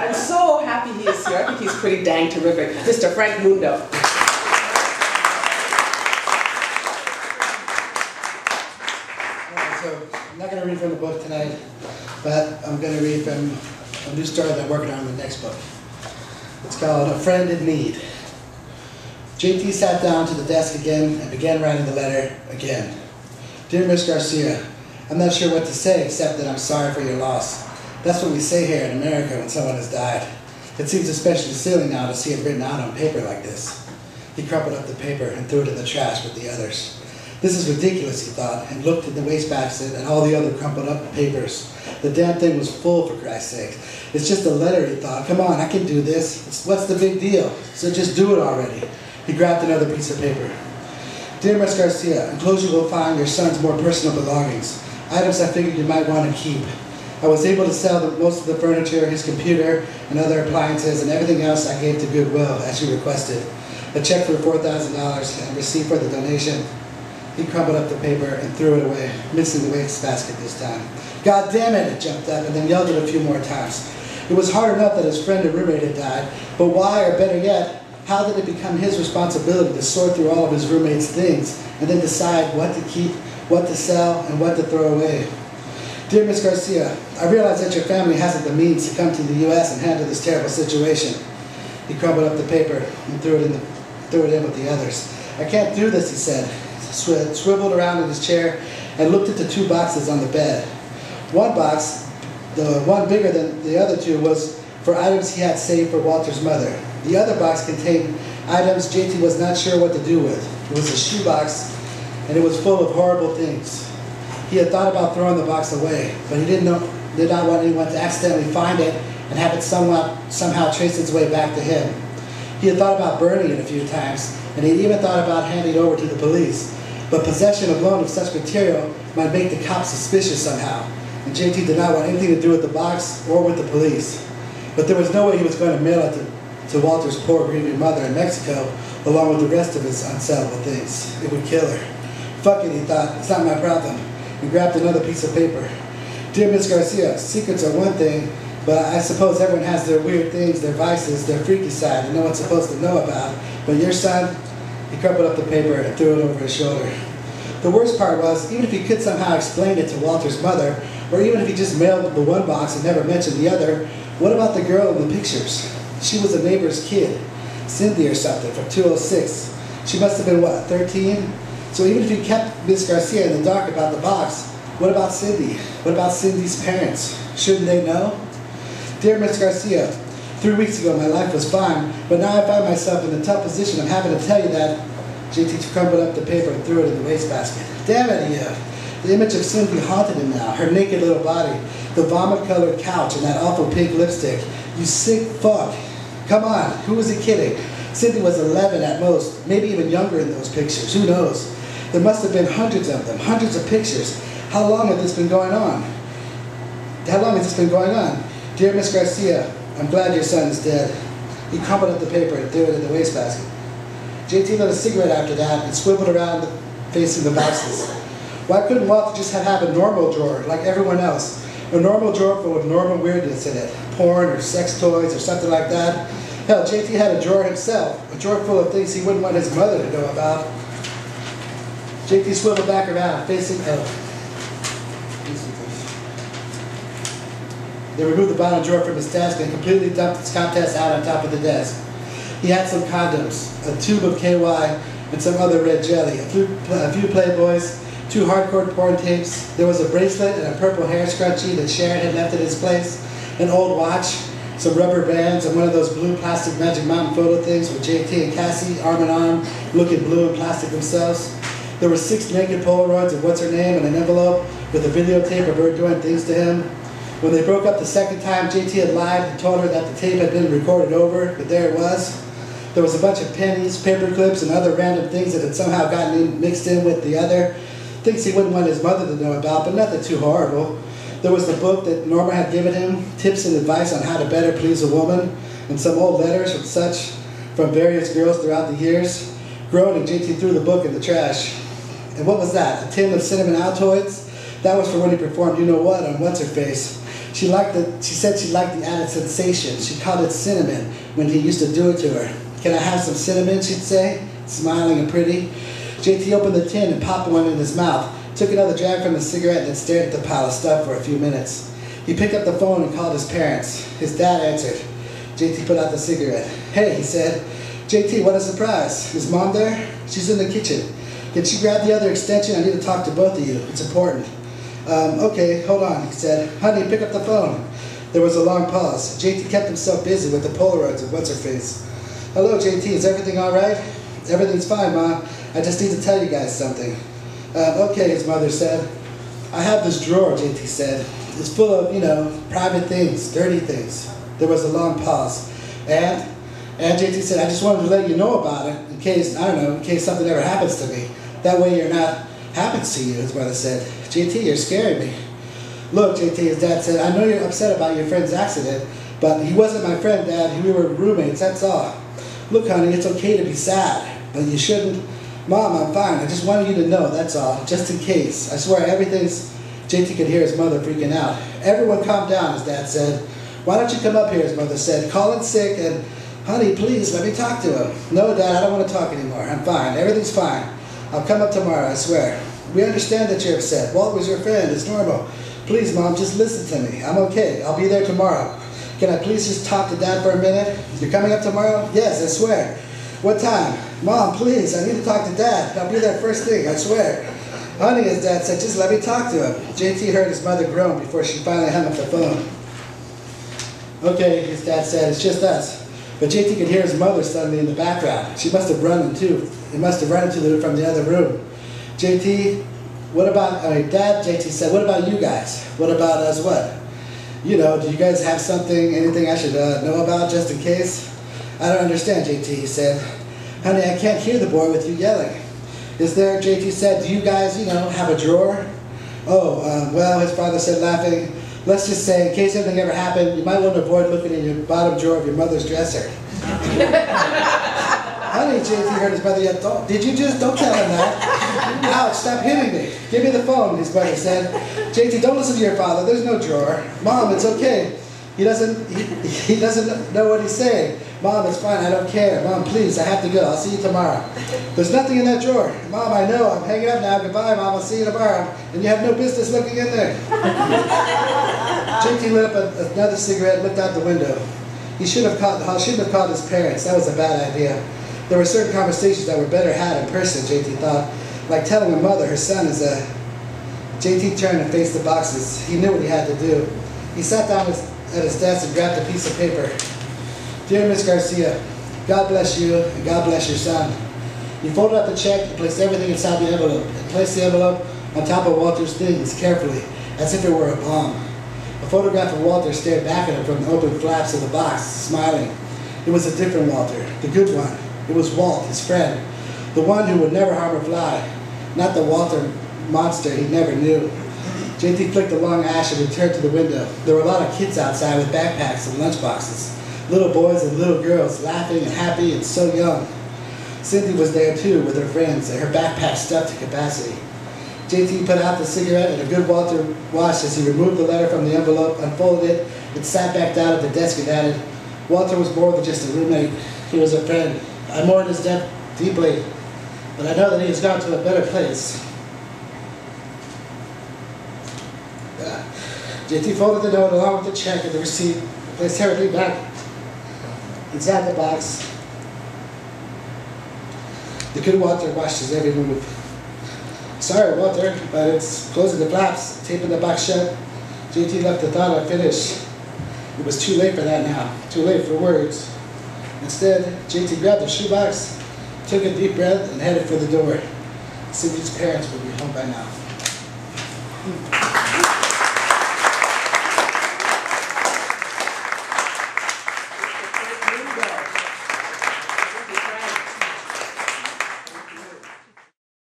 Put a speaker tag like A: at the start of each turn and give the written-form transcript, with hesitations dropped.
A: I'm so happy he is here. I think he's pretty dang terrific. Mr. Frank Mundo.
B: So I'm not going to read from the book tonight, but I'm going to read from a new story that I'm working on in the next book. It's called A Friend in Need. JT sat down to the desk again and began writing the letter again. Dear Miss Garcia, I'm not sure what to say except that I'm sorry for your loss. That's what we say here in America when someone has died. It seems especially silly now to see it written out on paper like this. He crumpled up the paper and threw it in the trash with the others. This is ridiculous, he thought, and looked in the wastebasket at all the other crumpled up papers. The damn thing was full, for Christ's sake. It's just a letter, he thought. Come on, I can do this. What's the big deal? So just do it already. He grabbed another piece of paper. Dear Miss Garcia, enclosed you will find your son's more personal belongings. Items I figured you might want to keep. I was able to sell most of the furniture, his computer, and other appliances, and everything else I gave to Goodwill, as you requested. A check for $4,000 and a receipt for the donation. He crumpled up the paper and threw it away, missing the wastebasket this time. God damn it, it jumped up and then yelled it a few more times. It was hard enough that his friend and roommate had died, but why, or better yet, how did it become his responsibility to sort through all of his roommate's things and then decide what to keep, what to sell, and what to throw away? Dear Miss Garcia, I realize that your family hasn't the means to come to the U.S. and handle this terrible situation. He crumpled up the paper and threw it in with the others. I can't do this, he said. Swiveled around in his chair and looked at the two boxes on the bed. One box, the one bigger than the other two, was for items he had saved for Walter's mother. The other box contained items JT was not sure what to do with. It was a shoebox, and it was full of horrible things. He had thought about throwing the box away, but he did not want anyone to accidentally find it and have it somehow trace its way back to him. He had thought about burning it a few times, and he even thought about handing it over to the police. But possession alone of such material might make the cops suspicious somehow, and JT did not want anything to do with the box or with the police. But there was no way he was going to mail it to Walter's poor, grieving mother in Mexico, along with the rest of his unsellable things. It would kill her. Fuck it, he thought, it's not my problem. He grabbed another piece of paper. Dear Miss Garcia, secrets are one thing, but I suppose everyone has their weird things, their vices, their freaky side that no one's supposed to know about. But your son, he crumpled up the paper and threw it over his shoulder. The worst part was, even if he could somehow explain it to Walter's mother, or even if he just mailed the one box and never mentioned the other, what about the girl in the pictures? She was a neighbor's kid, Cindy or something, from 206. She must have been, what, 13? So even if he kept Miss Garcia in the dark about the box, what about Cindy? What about Cindy's parents? Shouldn't they know? Dear Miss Garcia, 3 weeks ago my life was fine, but now I find myself in the tough position of having to tell you that. JT crumpled up the paper and threw it in the wastebasket. Damn it, he yelled. The image of Cindy haunted him now, her naked little body, the vomit-colored couch, and that awful pink lipstick. You sick fuck. Come on, who was he kidding? Cindy was 11 at most, maybe even younger in those pictures, who knows? There must have been hundreds of them, hundreds of pictures. How long had this been going on? How long has this been going on? Dear Miss Garcia, I'm glad your son is dead. He crumpled up the paper and threw it in the wastebasket. JT lit a cigarette after that and swiveled around facing the boxes. Why couldn't Walter just have a normal drawer like everyone else? A normal drawer full of normal weirdness in it. Porn or sex toys or something like that. Hell, JT had a drawer himself. A drawer full of things he wouldn't want his mother to know about. JT swiveled back around, facing They removed the bottom drawer from his desk and completely dumped his contents out on top of the desk. He had some condoms, a tube of KY, and some other red jelly, a few Playboys, 2 hardcore porn tapes. There was a bracelet and a purple hair scrunchie that Sharon had left at his place, an old watch, some rubber bands, and one of those blue plastic Magic Mountain photo things with JT and Cassie arm in arm, looking blue and plastic themselves. There were 6 naked Polaroids of what's-her-name in an envelope with a videotape of her doing things to him. When they broke up the second time, JT had lied and told her that the tape had been recorded over, but there it was. There was a bunch of pennies, paper clips, and other random things that had somehow gotten mixed in with the other. Things he wouldn't want his mother to know about, but nothing too horrible. There was the book that Norma had given him, tips and advice on how to better please a woman, and some old letters from various girls throughout the years. Groaning, JT threw the book in the trash. And what was that? A tin of cinnamon Altoids? That was for when he performed you-know-what on What's-Her-Face. She said she liked the added sensation. She called it cinnamon when he used to do it to her. Can I have some cinnamon, she'd say, smiling and pretty. JT opened the tin and popped one in his mouth, took another drag from the cigarette, and then stared at the pile of stuff for a few minutes. He picked up the phone and called his parents. His dad answered. JT put out the cigarette. Hey, he said. JT, what a surprise. Is Mom there? She's in the kitchen. Can she grab the other extension? I need to talk to both of you. It's important. Okay, hold on, he said. Honey, pick up the phone. There was a long pause. JT kept himself busy with the Polaroids of what's-her-face. Hello, JT, is everything all right? Everything's fine, Mom. I just need to tell you guys something. Okay, his mother said. I have this drawer, JT said. It's full of, private things, dirty things. There was a long pause. And JT said, I just wanted to let you know about it in case something ever happens to me. That way you're not happens to you, his mother said. JT, you're scaring me. Look, JT, his dad said, I know you're upset about your friend's accident, but he wasn't my friend, Dad. We were roommates, that's all. Look, honey, it's okay to be sad, but you shouldn't. Mom, I'm fine. I just wanted you to know, that's all, just in case. I swear everything's... JT could hear his mother freaking out. Everyone calm down, his dad said. Why don't you come up here, his mother said. Colin's sick and... Honey, please, let me talk to him. No, Dad, I don't want to talk anymore. I'm fine. Everything's fine. I'll come up tomorrow, I swear. We understand that you're upset. Walt was your friend. It's normal. Please, Mom, just listen to me. I'm okay. I'll be there tomorrow. Can I please just talk to Dad for a minute? You're coming up tomorrow? Yes, I swear. What time? Mom, please, I need to talk to Dad. I'll be there first thing, I swear. Honey, his dad said, just let me talk to him. JT heard his mother groan before she finally hung up the phone. Okay, his dad said, it's just us. But JT could hear his mother suddenly in the background. She must have run into from the other room. JT, Dad, JT said, what about you guys? What about us what? Do you guys have anything I should know about just in case? I don't understand, JT, he said. Honey, I can't hear the boy with you yelling. Is there, JT said, do you guys, have a drawer? Oh, well, his father said, laughing, let's just say, in case anything ever happened, you might want to avoid looking in your bottom drawer of your mother's dresser. Honey, JT heard his mother yell, don't tell him that. Ouch, stop hitting me. Give me the phone, his mother said. JT, don't listen to your father, there's no drawer. Mom, it's okay. He doesn't know what he's saying. Mom, it's fine, I don't care. Mom, please, I have to go. I'll see you tomorrow. There's nothing in that drawer. Mom, I know. I'm hanging up now. Goodbye, Mom. I'll see you tomorrow. And you have no business looking in there. JT lit up another cigarette and looked out the window. He shouldn't have called his parents. That was a bad idea. There were certain conversations that were better had in person, JT thought. Like telling a mother her son is a... JT turned and faced the boxes. He knew what he had to do. He sat down at his desk and grabbed a piece of paper. Dear Miss Garcia, God bless you and God bless your son. He folded up the check and placed everything inside the envelope and placed the envelope on top of Walter's things carefully, as if it were a bomb. A photograph of Walter stared back at him from the open flaps of the box, smiling. It was a different Walter, the good one. It was Walt, his friend, the one who would never harm a fly, not the Walter monster he never knew. JT flicked the long ash and returned to the window. There were a lot of kids outside with backpacks and lunchboxes. Little boys and little girls, laughing and happy and so young. Cindy was there too with her friends and her backpack stuffed to capacity. JT put out the cigarette and a good Walter watched as he removed the letter from the envelope, unfolded it, and sat back down at the desk and added, Walter was more than just a roommate. He was a friend. I mourn his death deeply, but I know that he has gone to a better place. JT folded the note along with the check and the receipt, placed everything back inside the box. The good Walter watched his every move. Sorry, Walter, but it's closing the flaps, taping the box shut. JT left the thought unfinished. It was too late for that now, too late for words. Instead, JT grabbed the shoebox, took a deep breath, and headed for the door. Cindy's parents would be home by now.